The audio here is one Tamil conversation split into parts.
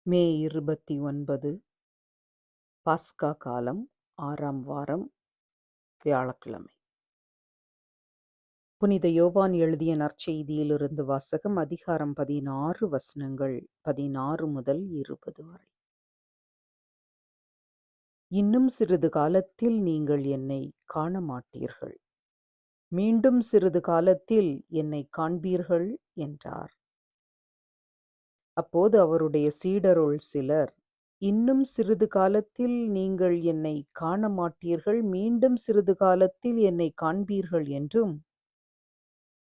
மே 29 பாஸ்கா காலம் 6ஆம் வாரம் வியாழக்கிழமை. புனித யோவான் எழுதிய நற்செய்தியிலிருந்து வாசகம். அதிகாரம் 16 வசனங்கள் 16 முதல் 20 வரை. இன்னும் சிறிது காலத்தில் நீங்கள் என்னை காண மாட்டீர்கள், மீண்டும் சிறிது காலத்தில் என்னை காண்பீர்கள் என்றார். அப்போது அவருடைய சீடருள் சிலர், இன்னும் சிறிது காலத்தில் நீங்கள் என்னை காண மாட்டீர்கள், மீண்டும் சிறிது காலத்தில் என்னை காண்பீர்கள் என்றும்,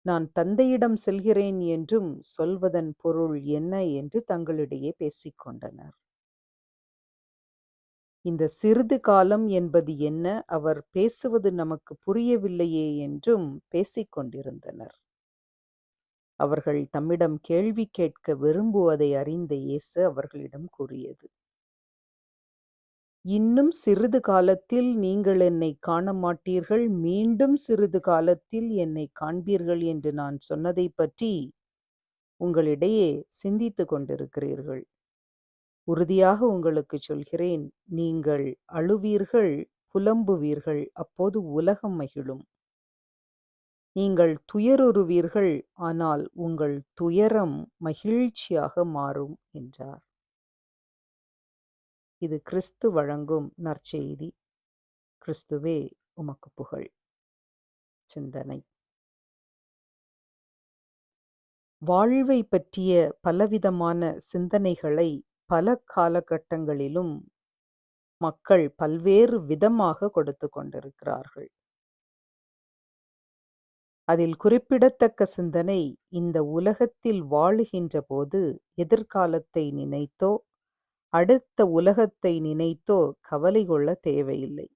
நான் தந்தையிடம் செல்கிறேன் என்றும் சொல்வதன் பொருள் என்ன என்று தங்களிடையே பேசிக்கொண்டனர். இந்த சிறிது காலம் என்பது என்ன, அவர் பேசுவது நமக்கு புரியவில்லையே என்றும் பேசிக்கொண்டிருந்தனர். அவர்கள் தம்மிடம் கேள்வி கேட்க விரும்புவதை அறிந்த இயேசு அவர்களிடம் கூறியது, இன்னும் சிறிது காலத்தில் நீங்கள் என்னை காண மாட்டீர்கள், மீண்டும் சிறிது காலத்தில் என்னை காண்பீர்கள் என்று நான் சொன்னதை பற்றி உங்களிடையே சிந்தித்துக் கொண்டிருக்கிறீர்கள். உறுதியாக உங்களுக்கு சொல்கிறேன், நீங்கள் அழுவீர்கள், புலம்புவீர்கள், அப்போது உலகம் மகிழும். நீங்கள் துயருறுவீர்கள், ஆனால் உங்கள் துயரம் மகிழ்ச்சியாக மாறும் என்றார். இது கிறிஸ்து வழங்கும் நற்செய்தி. கிறிஸ்துவே உமக்கு புகழ். சிந்தனை. வாழ்வை பற்றிய பலவிதமான சிந்தனைகளை பல காலகட்டங்களிலும் மக்கள் பல்வேறு விதமாக கொடுத்து கொண்டிருக்கிறார்கள். அதில் குறிப்பிடத்தக்க சிந்தனை, இந்த உலகத்தில் வாழுகின்ற போது எதிர்காலத்தை நினைத்தோ அடுத்த உலகத்தை நினைத்தோ கவலை கொள்ள தேவையில்லை.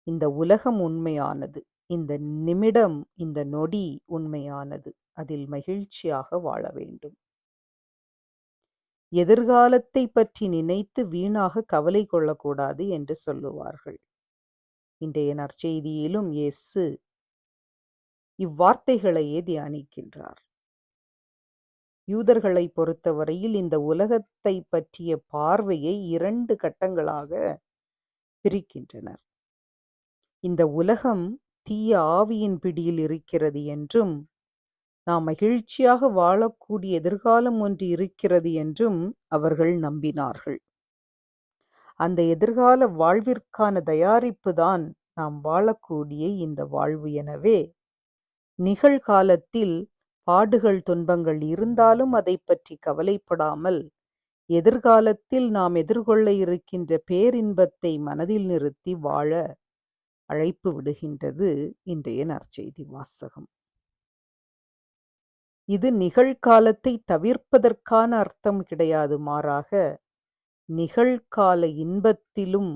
இந்த உலகம் உண்மையானது, இந்த நிமிடம், இந்த நொடி உண்மையானது, அதில் மகிழ்ச்சியாக வாழ வேண்டும். எதிர்காலத்தை பற்றி நினைத்து வீணாக கவலை கொள்ளக்கூடாது என்று சொல்லுவார்கள். இன்றைய நற்செய்தியிலும் இயேசு இவ்வார்த்தைகளையே தியானிக்கின்றார். யூதர்களை பொறுத்தவரையில் இந்த உலகத்தை பற்றிய பார்வையை 2 கட்டங்களாக பிரிக்கின்றனர். இந்த உலகம் தீய ஆவியின் பிடியில் இருக்கிறது என்றும், நாம் மகிழ்ச்சியாக வாழக்கூடிய எதிர்காலம் ஒன்று இருக்கிறது என்றும் அவர்கள் நம்பினார்கள். அந்த எதிர்கால வாழ்விற்கான தயாரிப்பு தான் நாம் வாழக்கூடிய இந்த வாழ்வு. எனவே நிகழ்காலத்தில் பாடுகள் துன்பங்கள் இருந்தாலும் அதை பற்றி கவலைப்படாமல், எதிர்காலத்தில் நாம் எதிர்கொள்ள இருக்கின்ற பேரின்பத்தை மனதில் நிறுத்தி வாழ அழைப்பு விடுகின்றது இன்றைய நற்செய்தி வாசகம். இது நிகழ்காலத்தை தவிர்ப்பதற்கான அர்த்தம் கிடையாது. மாறாக நிகழ்கால இன்பத்திலும்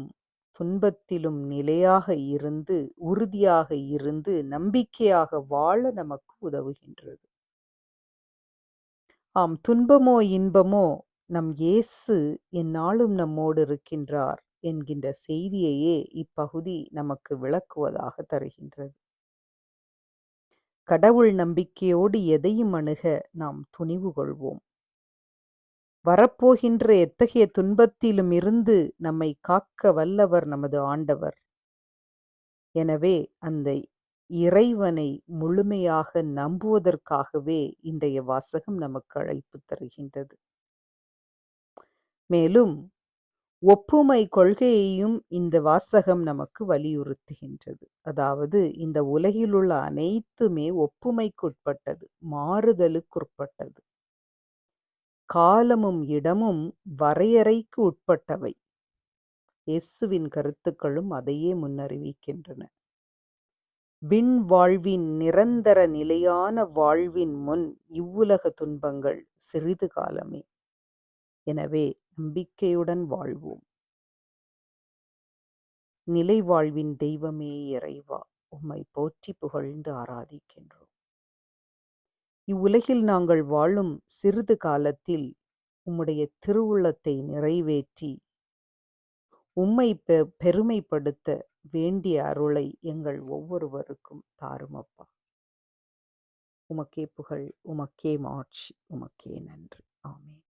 துன்பத்திலும் நிலையாக இருந்து, உறுதியாக இருந்து, நம்பிக்கையாக வாழ நமக்கு உதவுகின்றது. ஆம், துன்பமோ இன்பமோ நம் இயேசு எந்நாளும் நம்மோடு இருக்கின்றார் என்கின்ற செய்தியையே இப்பகுதி நமக்கு விளக்குவதாக தருகின்றது. கடவுள் நம்பிக்கையோடு எதையும் அணுக நாம் துணிவு கொள்வோம். வரப்போகின்ற எத்தகைய துன்பத்திலும் இருந்து நம்மை காக்க வல்லவர் நமது ஆண்டவர். எனவே அந்த இறைவனை முழுமையாக நம்புவதற்காகவே இன்றைய வாசகம் நமக்கு அழைப்பு தருகின்றது. மேலும் ஒப்புமை கொள்கையையும் இந்த வாசகம் நமக்கு வலியுறுத்துகின்றது. அதாவது இந்த உலகில் உள்ள அனைத்துமே ஒப்புமைக்குட்பட்டது, மாறுதலுக்குட்பட்டது. காலமும் இடமும் வரையறைக்கு உட்பட்டவை. இயேசுவின் கருத்துக்களும் அதையே முன்னறிவிக்கின்றன. விண் வாழ்வின் நிரந்தர நிலையான வாழ்வின் முன் இவ்வுலக துன்பங்கள் சிறிது காலமே. எனவே நம்பிக்கையுடன் வாழ்வோம். நிலை வாழ்வின் தெய்வமே இறைவா, உம்மை போற்றி புகழ்ந்து ஆராதிக்கின்றோம். இவ்வுலகில் நாங்கள் வாழும் சிறிது காலத்தில் உம்முடைய திருவுள்ளத்தை நிறைவேற்றி உம்மை பெருமைப்படுத்த வேண்டிய அருளை எங்கள் ஒவ்வொருவருக்கும் தாருமப்பா. உமக்கே புகழ், உமக்கே மாட்சி, உமக்கே நன்றி. ஆமென்.